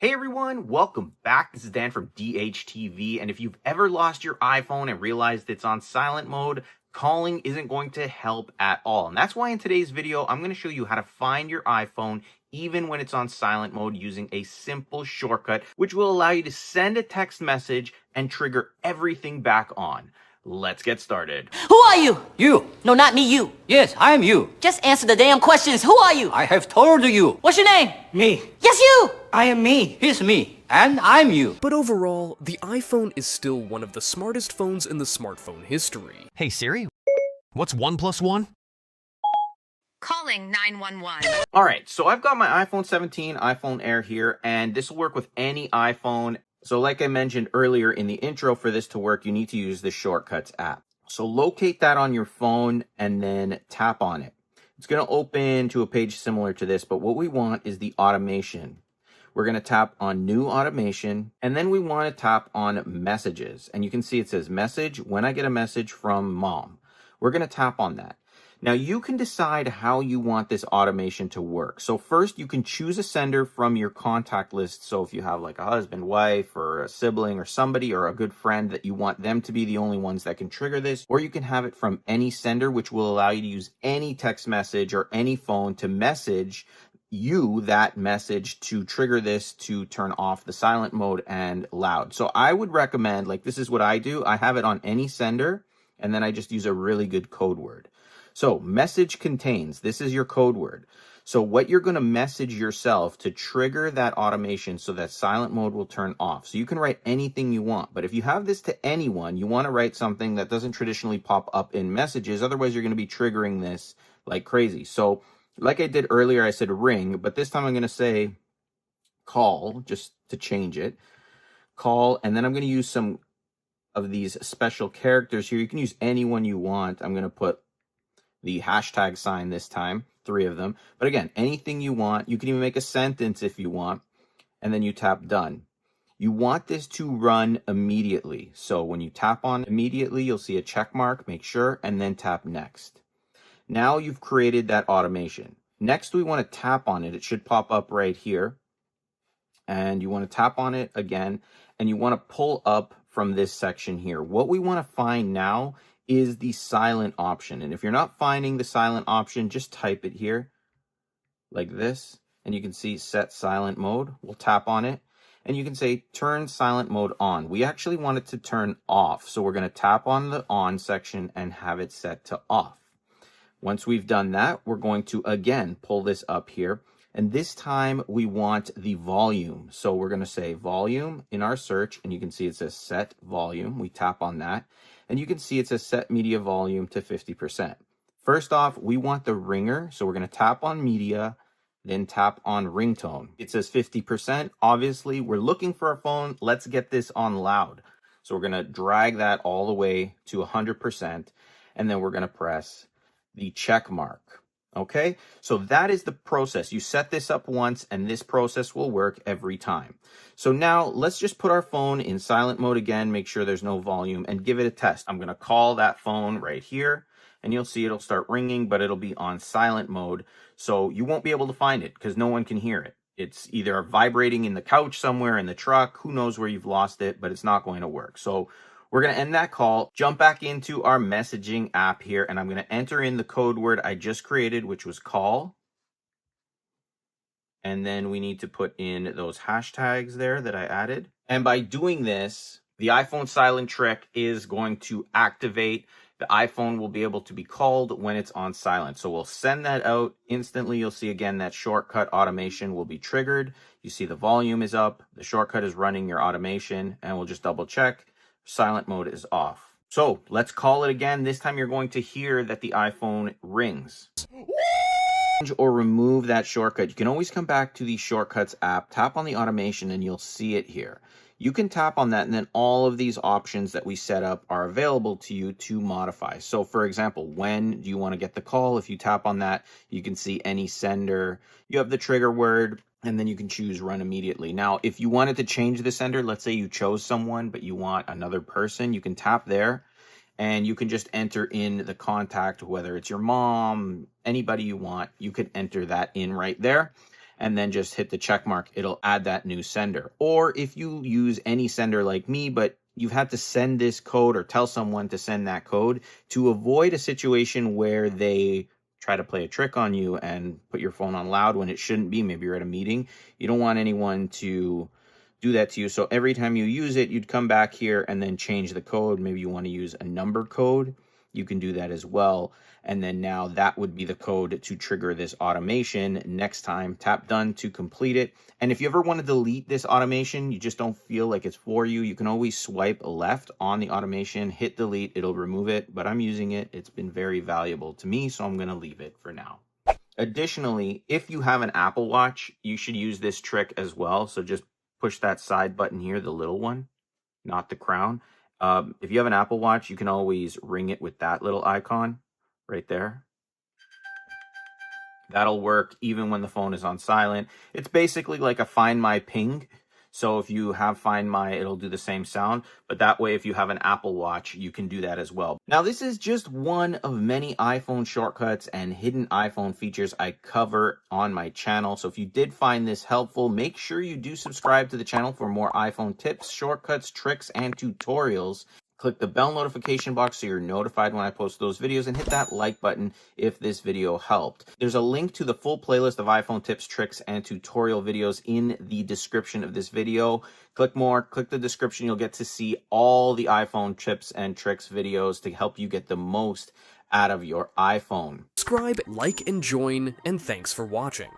Hey everyone, welcome back. This is Dan from DHTV, and if you've ever lost your iPhone and realized it's on silent mode, calling isn't going to help at all. And that's why in today's video, I'm going to show you how to find your iPhone even when it's on silent mode using a simple shortcut, which will allow you to send a text message and trigger everything back on. Let's get started. Who are you? You. No, not me, you. Yes, I am you. Just answer the damn questions. Who are you? I have told you. What's your name? Me. Yes, you! I am me. He's me. And I'm you. But overall, the iPhone is still one of the smartest phones in the smartphone history. Hey Siri, what's 1 + 1? Calling 911. All right, so I've got my iPhone 17, iPhone Air here, and this will work with any iPhone. So like I mentioned earlier in the intro, for this to work, you need to use the Shortcuts app. So locate that on your phone and then tap on it. It's going to open to a page similar to this, but what we want is the automation. We're going to tap on New Automation, and then we want to tap on Messages. And you can see it says Message when I get a message from Mom. We're going to tap on that. Now you can decide how you want this automation to work. So first you can choose a sender from your contact list. So if you have like a husband, wife, or a sibling or somebody or a good friend that you want them to be the only ones that can trigger this, or you can have it from any sender, which will allow you to use any text message or any phone to message you that message to trigger this to turn off the silent mode and loud. So I would recommend, like this is what I do. I have it on any sender and then I just use a really good code word. So message contains, this is your code word. So what you're going to message yourself to trigger that automation so that silent mode will turn off. So you can write anything you want, but if you have this to anyone, you want to write something that doesn't traditionally pop up in messages. Otherwise you're going to be triggering this like crazy. So like I did earlier, I said ring, but this time I'm going to say call just to change it. Call, and then I'm going to use some of these special characters here. You can use any one you want. I'm going to put the hashtag sign this time, 3 of them. But again, anything you want. You can even make a sentence if you want. And then you tap done. You want this to run immediately. So when you tap on immediately, you'll see a check mark, make sure, and then tap next. Now you've created that automation. Next, we want to tap on it. It should pop up right here. And you want to tap on it again. And you want to pull up from this section here. What we want to find now is the silent option. And if you're not finding the silent option, just type it here like this. And you can see set silent mode. We'll tap on it. And you can say turn silent mode on. We actually want it to turn off. So we're going to tap on the on section and have it set to off. Once we've done that, we're going to again pull this up here. And this time we want the volume. So we're going to say volume in our search. And you can see it says set volume. We tap on that. And you can see it says set media volume to 50%. First off, we want the ringer. So we're going to tap on media, then tap on ringtone. It says 50%. Obviously, we're looking for a phone. Let's get this on loud. So we're going to drag that all the way to 100%. And then we're going to press the check mark. Okay, so that is the process. You set this up once and this process will work every time. So now let's just put our phone in silent mode again, make sure there's no volume, and give it a test. I'm going to call that phone right here and you'll see it'll start ringing, but it'll be on silent mode. So you won't be able to find it because no one can hear it. It's either vibrating in the couch somewhere in the truck. Who knows where you've lost it, but it's not going to work. So we're going to end that call, jump back into our messaging app here, and I'm going to enter in the code word I just created, which was call. And then we need to put in those hashtags there that I added. And by doing this, the iPhone silent trick is going to activate. The iPhone will be able to be called when it's on silent. So we'll send that out instantly. You'll see again that shortcut automation will be triggered. You see the volume is up. The shortcut is running your automation, and we'll just double check. Silent mode is off. So let's call it again. This time you're going to hear that the iPhone rings. Or remove that shortcut. You can always come back to the Shortcuts app, tap on the automation, and you'll see it here. You can tap on that, and then all of these options that we set up are available to you to modify. So for example, when do you want to get the call? If you tap on that, you can see any sender. You have the trigger word, and then you can choose run immediately. Now, if you wanted to change the sender, let's say you chose someone, but you want another person, you can tap there and you can just enter in the contact, whether it's your mom, anybody you want, you can enter that in right there. and then just hit the check mark, it'll add that new sender. Or if you use any sender like me, but you've had to send this code or tell someone to send that code, to avoid a situation where they try to play a trick on you and put your phone on loud when it shouldn't be. Maybe you're at a meeting. You don't want anyone to do that to you. So every time you use it, you'd come back here and then change the code. Maybe you want to use a number code. You can do that as well. And then now that would be the code to trigger this automation. Next time, tap done to complete it. And if you ever want to delete this automation, you just don't feel like it's for you, you can always swipe left on the automation, hit delete, it'll remove it. But I'm using it. It's been very valuable to me, so I'm going to leave it for now. Additionally, if you have an Apple Watch, you should use this trick as well. So just push that side button here, the little one, not the crown. If you have an Apple Watch, you can always ring it with that little icon right there. That'll work even when the phone is on silent. It's basically like a Find My ping. So if you have Find My, it'll do the same sound. But that way, if you have an Apple Watch, you can do that as well. Now, this is just one of many iPhone shortcuts and hidden iPhone features I cover on my channel. So if you did find this helpful, make sure you do subscribe to the channel for more iPhone tips, shortcuts, tricks, and tutorials. Click the bell notification box so you're notified when I post those videos, and hit that like button if this video helped. There's a link to the full playlist of iPhone tips, tricks, and tutorial videos in the description of this video. Click more, click the description. You'll get to see all the iPhone tips and tricks videos to help you get the most out of your iPhone. Subscribe, like, and join, and thanks for watching.